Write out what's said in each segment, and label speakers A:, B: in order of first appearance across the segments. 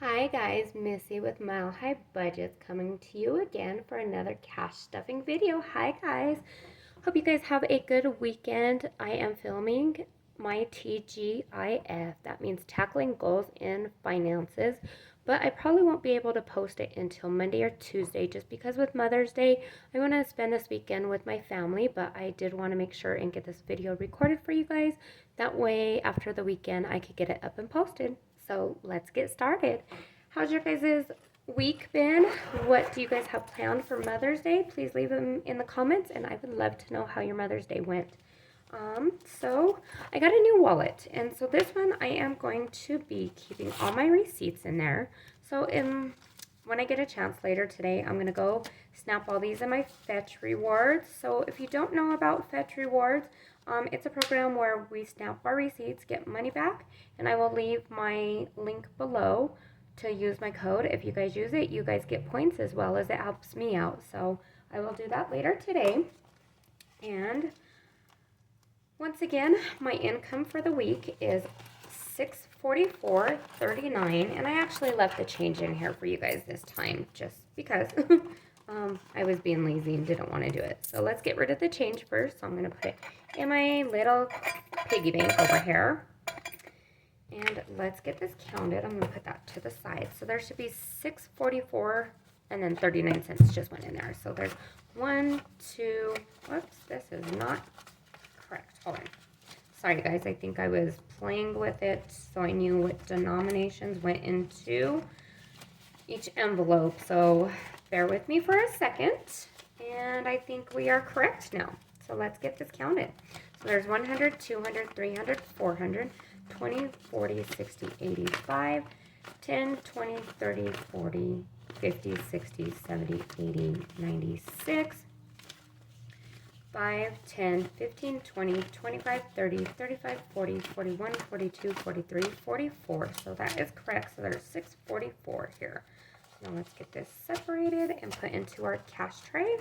A: Hi guys, Missy with Mile High Budgets coming to you again for another cash stuffing video. Hi guys, hope you guys have a good weekend. I am filming my TGIF, that means Tackling Goals in Finances, but I probably won't be able to post it until Monday or Tuesday just because with Mother's Day, I want to spend this weekend with my family, but I did want to make sure and get this video recorded for you guys. That way, after the weekend, I could get it up and posted. So let's get started. How's your guys' week been? What do you guys have planned for Mother's Day? Please leave them in the comments, and I would love to know how your Mother's Day went. So I got a new wallet, and so this one I am going to be keeping all my receipts in there. So when I get a chance later today, I'm gonna go snap all these in my Fetch Rewards. So if you don't know about Fetch Rewards, it's a program where we snap our receipts, get money back, and I will leave my link below to use my code. If you guys use it, you guys get points as well as it helps me out. So I will do that later today. And once again, my income for the week is $644.39, and I actually left the change in here for you guys this time just because I was being lazy and didn't want to do it. So let's get rid of the change first. So I'm going to put it in my little piggy bank over here. And let's get this counted. I'm going to put that to the side. So there should be $644 and then 39 cents just went in there. So there's one, two, whoops, this is not correct. Hold on. Sorry guys, I think I was playing with it so I knew what denominations went into each envelope. So bear with me for a second. And I think we are correct now. So let's get this counted. So there's 100, 200, 300, 400, 20, 40, 60, 85, 10, 20, 30, 40, 50, 60, 70, 80, 96, 5, 10, 15, 20, 25, 30, 35, 40, 41, 42, 43, 44. So that is correct. So there's 644 here. Now let's get this separated and put into our cash tray.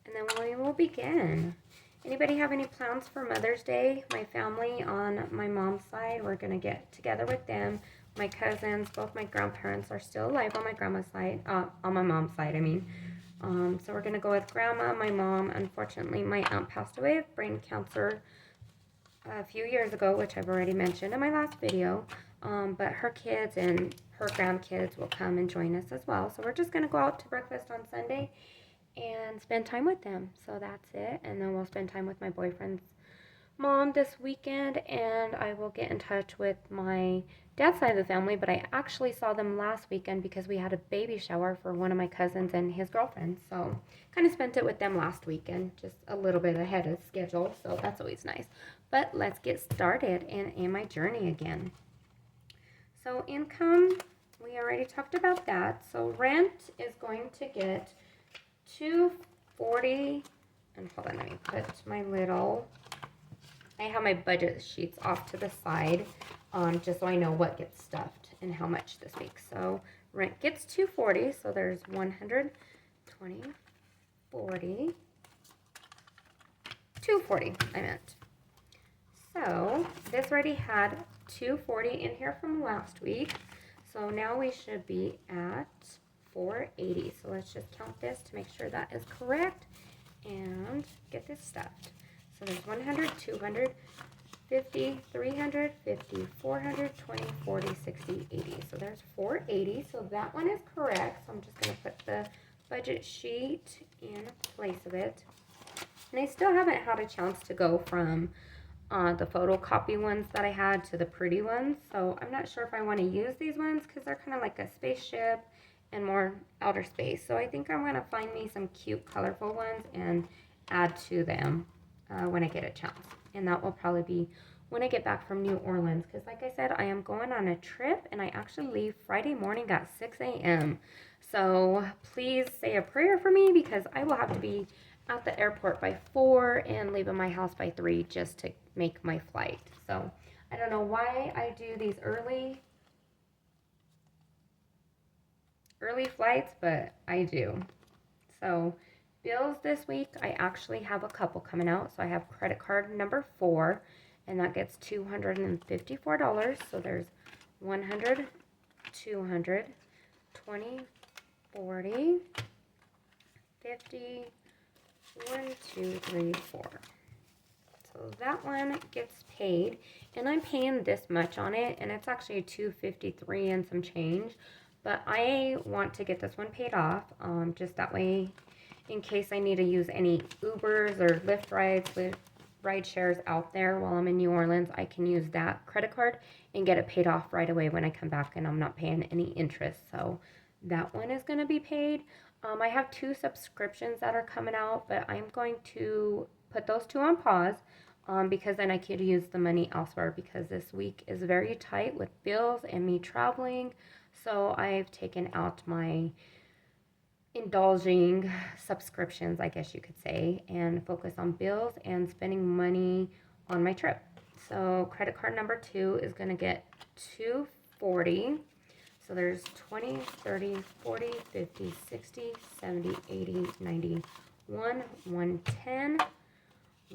A: And then we will begin. Anybody have any plans for Mother's Day? My family on my mom's side, we're going to get together with them. My cousins, both my grandparents are still alive on my grandma's side, on my mom's side, I mean. So we're going to go with Grandma, my mom. Unfortunately, my aunt passed away of brain cancer a few years ago, which I've already mentioned in my last video. But her kids and her grandkids will come and join us as well. So we're just going to go out to breakfast on Sunday and spend time with them. So that's it. And then we'll spend time with my boyfriend's mom this weekend, and I will get in touch with my dad's side of the family, but I actually saw them last weekend because we had a baby shower for one of my cousins and his girlfriend. So kind of spent it with them last weekend, just a little bit ahead of schedule. So that's always nice. But let's get started in my journey again. So income, we already talked about that. So rent is going to get $240, and hold on, let me put my little, I have my budget sheets off to the side, just so I know what gets stuffed and how much this week. So rent gets $240, so there's 120, 40, 240, I meant. So this already had 240 in here from last week. So now we should be at 480. So let's just count this to make sure that is correct and get this stuffed. So there's 100, 200, 50, 300, 50, 400, 20, 40, 60, 80. So there's 480. So that one is correct. So I'm just going to put the budget sheet in place of it. And I still haven't had a chance to go from the photocopy ones that I had to the pretty ones. So I'm not sure if I want to use these ones because they're kind of like a spaceship and more outer space. So I think I'm going to find me some cute, colorful ones and add to them when I get a chance. And that will probably be when I get back from New Orleans. Because like I said, I am going on a trip and I actually leave Friday morning at 6 a.m. So please say a prayer for me because I will have to be at the airport by 4 and leaving my house by 3 just to make my flight. So I don't know why I do these early flights, but I do. So bills this week, I actually have a couple coming out. So I have credit card number 4, and that gets $254. So there's 100, 200, 20, 40, 50, 1, 2, 3, 4. So that one gets paid, and I'm paying this much on it, and it's actually $253 and some change. But I want to get this one paid off, just that way, in case I need to use any Ubers or Lyft rides, ride shares out there while I'm in New Orleans, I can use that credit card and get it paid off right away when I come back, and I'm not paying any interest. So that one is going to be paid. I have 2 subscriptions that are coming out, but I'm going to put those 2 on pause, because then I could use the money elsewhere, because this week is very tight with bills and me traveling. So I've taken out my indulging subscriptions, I guess you could say, and focus on bills and spending money on my trip. So credit card number 2 is going to get $240. So there's 20, 30, 40, 50, 60, 70, 80, 90, 110,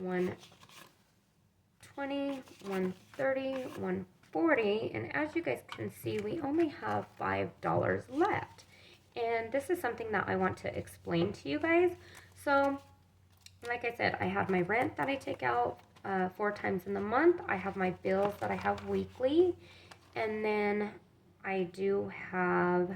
A: 120, 130, 140, and as you guys can see, we only have $5 left. And this is something that I want to explain to you guys. So, like I said, I have my rent that I take out 4 times in the month. I have my bills that I have weekly. And then I do have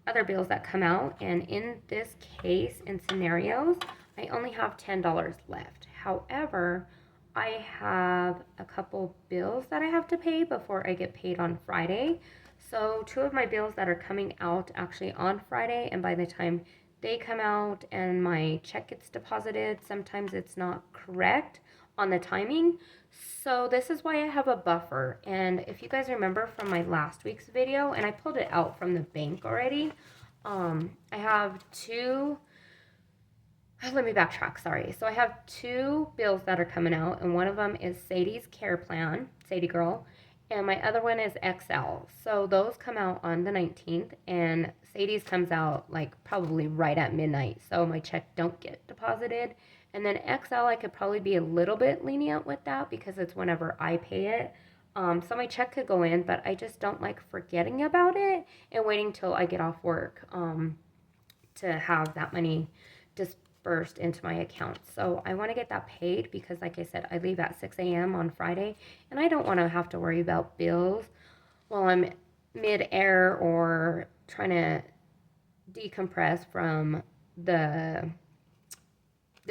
A: other bills that come out. And in this case, in scenarios, I only have $10 left. However, I have a couple bills that I have to pay before I get paid on Friday. So 2 of my bills that are coming out actually on Friday, and by the time they come out and my check gets deposited, sometimes it's not correct on the timing. So this is why I have a buffer. And if you guys remember from my last week's video, and I pulled it out from the bank already, I have 2. Let me backtrack, sorry. So I have 2 bills that are coming out, and one of them is Sadie's care plan, Sadie girl, and my other one is XL. So those come out on the 19th, and Sadie's comes out like probably right at midnight, so my check don't get deposited. And then XL, I could probably be a little bit lenient with that because it's whenever I pay it. So my check could go in, but I just don't like forgetting about it and waiting till I get off work to have that money dispersed into my account. So I want to get that paid because, like I said, I leave at 6 a.m. on Friday, and I don't want to have to worry about bills while I'm mid-air or trying to decompress from the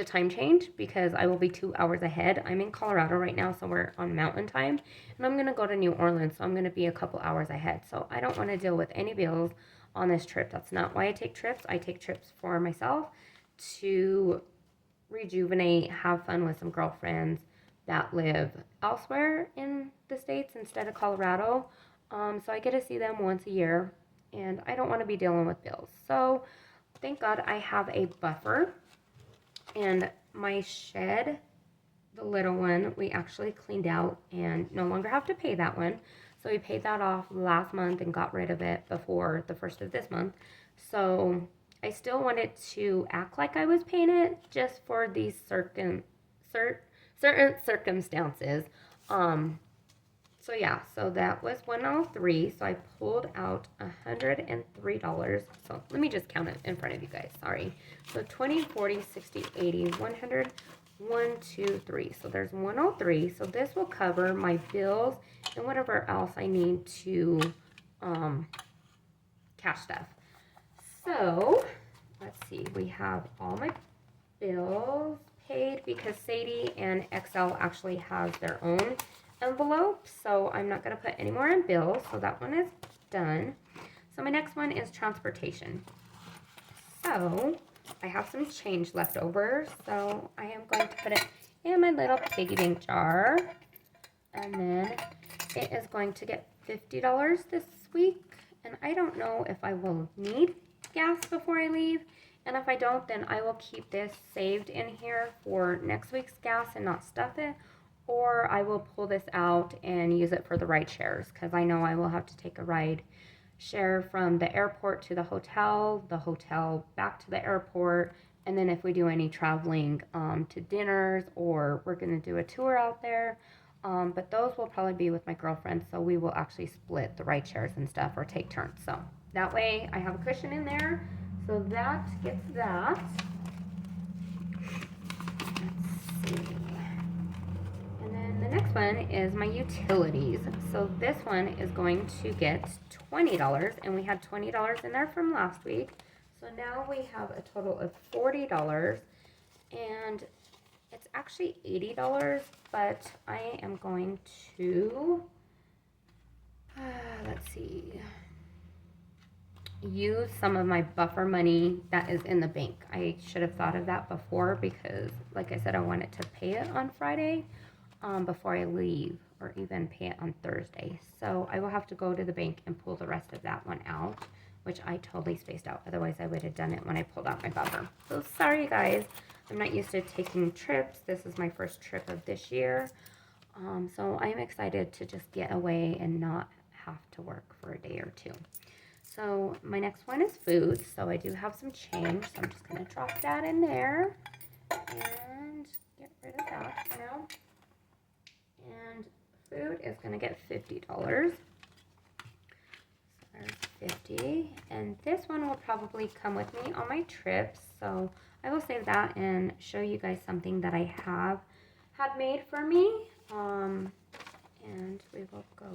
A: time change, because I will be 2 hours ahead. I'm in Colorado right now, so we're on mountain time, and I'm going to go to New Orleans, so I'm going to be a couple hours ahead. So I don't want to deal with any bills on this trip. That's not why I take trips. I take trips for myself to rejuvenate, have fun with some girlfriends that live elsewhere in the States instead of Colorado. So I get to see them once a year, and I don't want to be dealing with bills. So thank God I have a buffer. And my shed, the little one, we actually cleaned out and no longer have to pay that one. So we paid that off last month and got rid of it before the first of this month. So I still wanted to act like I was paying it just for these certain circumstances. So yeah, so that was 103. So I pulled out $103. So let me just count it in front of you guys. Sorry. So 20, 40, 60, 80, 100, 1, 2, 3. So there's 103. So this will cover my bills and whatever else I need to cash stuff. So let's see. We have all my bills paid because Sadie and XL actually has their own envelope, so I'm not going to put any more in bills, so that one is done. So my next one is transportation. So I have some change left over, so I am going to put it in my little piggy bank jar, and then it is going to get $50 this week, and I don't know if I will need gas before I leave, and if I don't, then I will keep this saved in here for next week's gas and not stuff it, or I will pull this out and use it for the ride shares, because I know I will have to take a ride share from the airport to the hotel back to the airport, and then if we do any traveling to dinners or we're going to do a tour out there, But those will probably be with my girlfriend, so we will actually split the ride shares and stuff or take turns. So that way I have a cushion in there. So that gets that. Let's see. And then the next one is my utilities. So this one is going to get $20, and we had $20 in there from last week. So now we have a total of $40, and it's actually $80, but I am going to, let's see, use some of my buffer money that is in the bank. I should have thought of that before because, like I said, I wanted to pay it on Friday before I leave, or even pay it on Thursday. So I will have to go to the bank and pull the rest of that one out, which I totally spaced out. Otherwise, I would have done it when I pulled out my buffer. So sorry, guys. I'm not used to taking trips. This is my first trip of this year. So I'm excited to just get away and not have to work for a day or two. So my next one is food. So I do have some change. So I'm just going to drop that in there and get rid of that for now. And food is going to get $50. So there's 50. And this one will probably come with me on my trips. So I will save that and show you guys something that I have had made for me. And we will go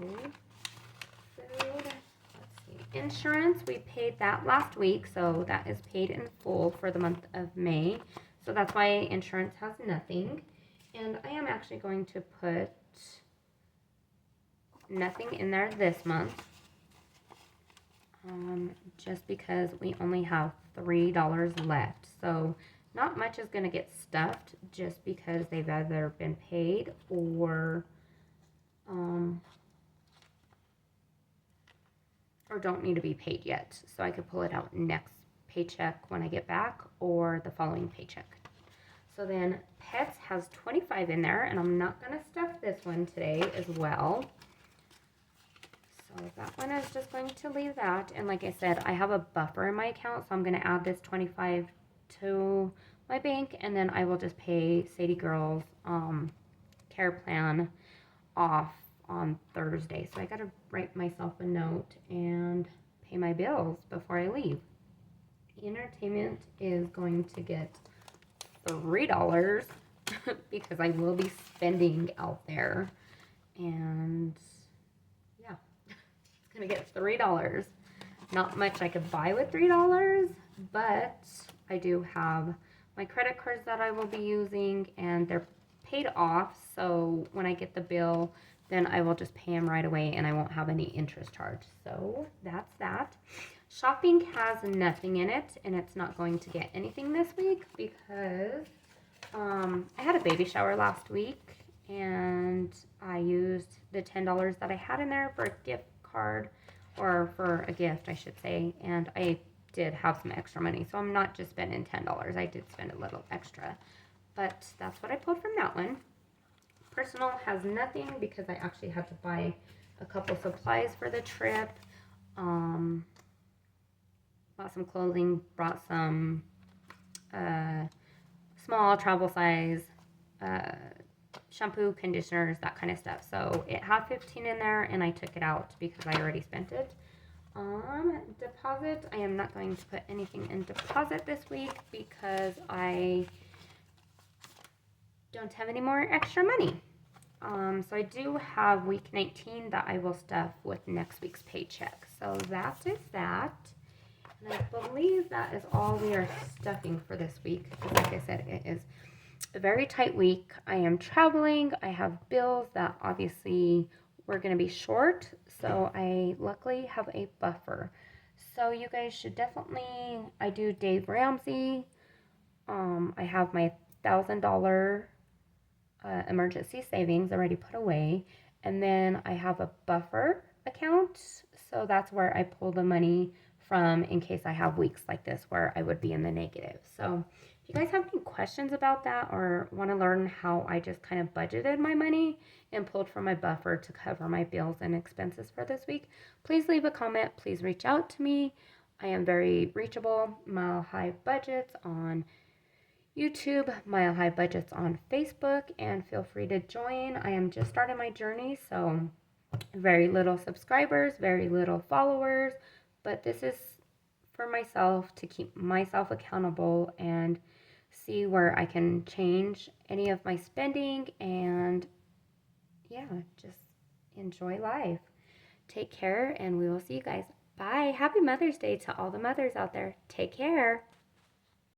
A: food. Let's see. Insurance, we paid that last week, so that is paid in full for the month of May. So that's why insurance has nothing. And I am actually going to put nothing in there this month. Just because we only have $3 left. So not much is going to get stuffed just because they've either been paid or don't need to be paid yet. So I could pull it out next paycheck when I get back or the following paycheck. So then pets has 25 in there, and I'm not going to stuff this one today as well. So that one is just going to leave that. And like I said, I have a buffer in my account, so I'm going to add this 25 to my bank, and then I will just pay Sadie Girl's care plan off on Thursday. So I got to write myself a note and pay my bills before I leave. Entertainment is going to get $3 because I will be spending out there. And yeah, it's going to get $3. Not much I could buy with $3, but I do have my credit cards that I will be using, and they're paid off. So when I get the bill, then I will just pay them right away and I won't have any interest charge. So that's that. Shopping has nothing in it, and it's not going to get anything this week because I had a baby shower last week, and I used the $10 that I had in there for a gift card, or for a gift, I should say, and I did have some extra money, so I'm not just spending $10. I did spend a little extra, but that's what I pulled from that one. Personal has nothing because I actually had to buy a couple supplies for the trip. Bought some clothing, brought some small travel size shampoo, conditioners, that kind of stuff. So it had 15 in there, and I took it out because I already spent it. Deposit, I am not going to put anything in deposit this week because I don't have any more extra money. So I do have week 19 that I will stuff with next week's paycheck. So that is that. And I believe that is all we are stuffing for this week. Like I said, it is a very tight week. I am traveling. I have bills that obviously we're going to be short. So I luckily have a buffer. So you guys should definitely, I do Dave Ramsey. I have my $1,000 emergency savings already put away. And then I have a buffer account. So that's where I pull the money from in case I have weeks like this where I would be in the negative. So if you guys have any questions about that or want to learn how I just kind of budgeted my money and pulled from my buffer to cover my bills and expenses for this week, please leave a comment. Please reach out to me. I am very reachable. Mile High Budgets on YouTube, Mile High Budgets on Facebook, and feel free to join. I am just starting my journey, so very little subscribers, very little followers, but this is for myself to keep myself accountable and see where I can change any of my spending and yeah, just enjoy life. Take care, and we will see you guys. Bye. Happy Mother's Day to all the mothers out there. Take care.